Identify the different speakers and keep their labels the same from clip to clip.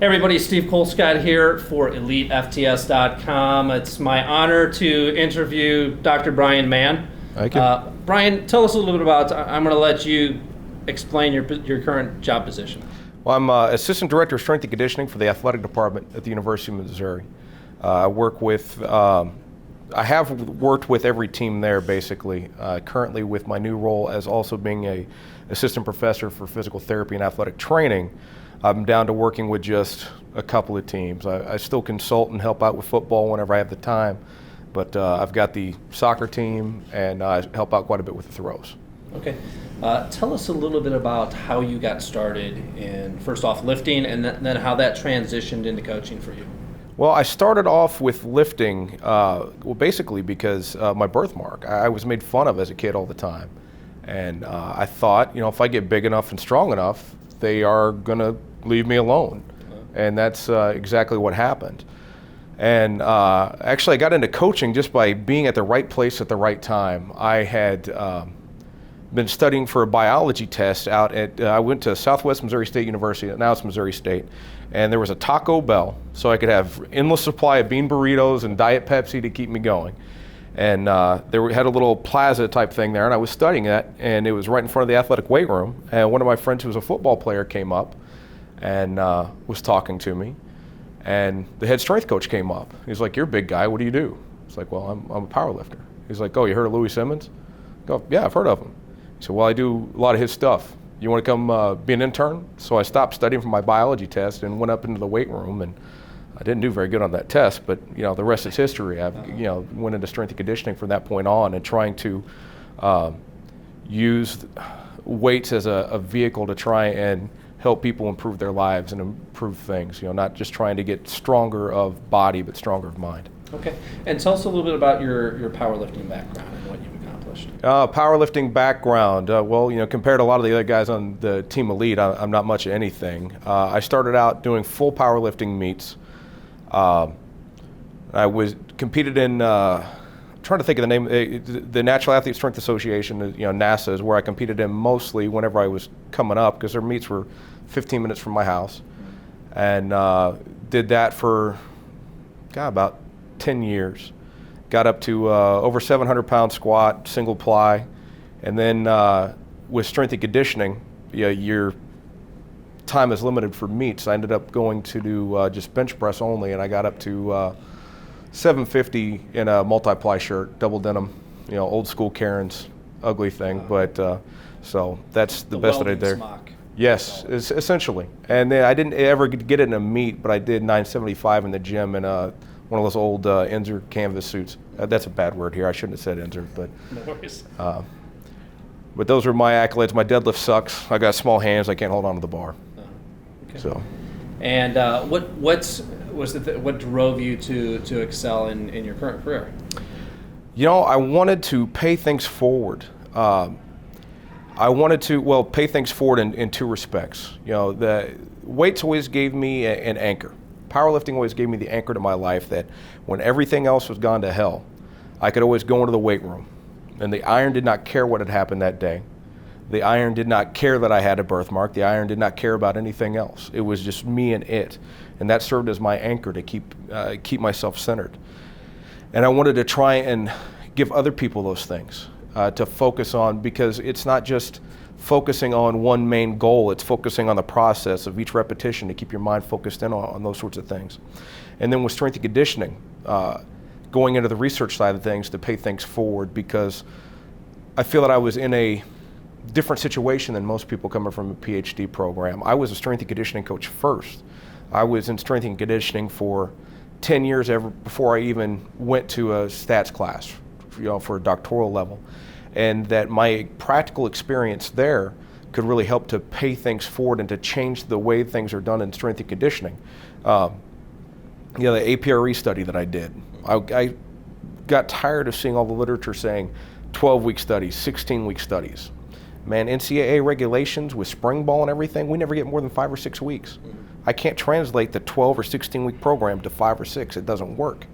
Speaker 1: Hey everybody, Steve Colescott here for elitefts.com. It's my honor to interview Dr. Bryan Mann.
Speaker 2: Thank you.
Speaker 1: Bryan, tell us a little bit about, I'm going to let you explain your current job position.
Speaker 2: Well, I'm Assistant Director of Strength and Conditioning for the Athletic Department at the University of Missouri. I have worked with every team there basically. Currently with my new role as also being a Assistant Professor for Physical Therapy and Athletic Training, I'm down to working with just a couple of teams. I still consult and help out with football whenever I have the time, but I've got the soccer team and I help out quite a bit with the throws.
Speaker 1: Okay. Tell us a little bit about how you got started in, first off, lifting, and then how that transitioned into coaching for you.
Speaker 2: Well, I started off with lifting, basically because my birthmark. I was made fun of as a kid all the time. And I thought, if I get big enough and strong enough, they are going to leave me alone. And that's exactly what happened. And actually, I got into coaching just by being at the right place at the right time. I had been studying for a biology test out at, I went to Southwest Missouri State University, now it's Missouri State, and there was a Taco Bell, so I could have endless supply of bean burritos and Diet Pepsi to keep me going. And had a little plaza type thing there, and I was studying that, and it was right in front of the athletic weight room, and one of my friends who was a football player came up and was talking to me, and the head strength coach came up. He's like, "You're a big guy, what do you do?" It's like, "Well, I'm a power lifter." He's like, "Oh, you heard of Louis Simmons?" I go, "Yeah, I've heard of him." He said, "Well, I do a lot of his stuff. You want to come be an intern?" So I stopped studying for my biology test and went up into the weight room, and I didn't do very good on that test, but the rest is history. I've went into strength and conditioning from that point on, and trying to use weights as a vehicle to try and help people improve their lives and improve things. Not just trying to get stronger of body, but stronger of mind.
Speaker 1: Okay, and tell us a little bit about your powerlifting background and what you've accomplished.
Speaker 2: Powerlifting background, compared to a lot of the other guys on the Team Elite, I'm not much of anything. I started out doing full powerlifting meets. I competed in, trying to think of the name, the Natural Athlete Strength Association, NASA is where I competed in mostly whenever I was coming up, because their meets were 15 minutes from my house. And did that for, about 10 years. Got up to over 700-pound squat, single ply. And then with strength and conditioning, your time is limited for meets. I ended up going to do just bench press only, and I got up to 750 in a multiply shirt, double denim, old school Karen's ugly thing, but so that's the best that I did there.
Speaker 1: Smock.
Speaker 2: Yes, essentially. And then I didn't ever get it in a meet, but I did 975 in the gym in one of those old Enzer canvas suits. That's a bad word here. I shouldn't have said Enzer, but
Speaker 1: No worries.
Speaker 2: But those are my accolades. My deadlift sucks. I got small hands. I can't hold on to the bar.
Speaker 1: Okay.
Speaker 2: So.
Speaker 1: And what drove you to excel in your current career?
Speaker 2: I wanted to pay things forward. I wanted to, pay things forward in two respects. The weights always gave me an anchor. Powerlifting always gave me the anchor to my life that when everything else was gone to hell, I could always go into the weight room. And the iron did not care what had happened that day. The iron did not care that I had a birthmark. The iron did not care about anything else. It was just me and it. And that served as my anchor to keep myself centered. And I wanted to try and give other people those things to focus on, because it's not just focusing on one main goal, it's focusing on the process of each repetition to keep your mind focused in on those sorts of things. And then with strength and conditioning, going into the research side of things to pay things forward, because I feel that I was in a different situation than most people coming from a PhD program. I was a strength and conditioning coach first. I was in strength and conditioning for 10 years before I even went to a stats class, for a doctoral level. And that my practical experience there could really help to pay things forward and to change the way things are done in strength and conditioning. The APRE study that I did, I got tired of seeing all the literature saying 12-week studies, 16-week studies. Man, NCAA regulations with spring ball and everything, we never get more than 5 or 6 weeks. I can't translate the 12 or 16-week program to 5 or 6. It doesn't work.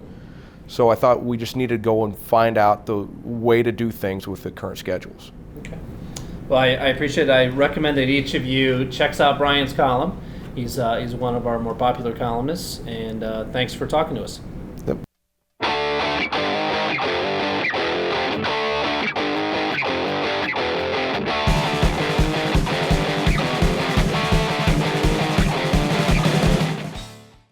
Speaker 2: So I thought we just needed to go and find out the way to do things with the current schedules.
Speaker 1: Okay. Well, I appreciate it. I recommend that each of you checks out Bryan's column He's one of our more popular columnists, and thanks for talking to us.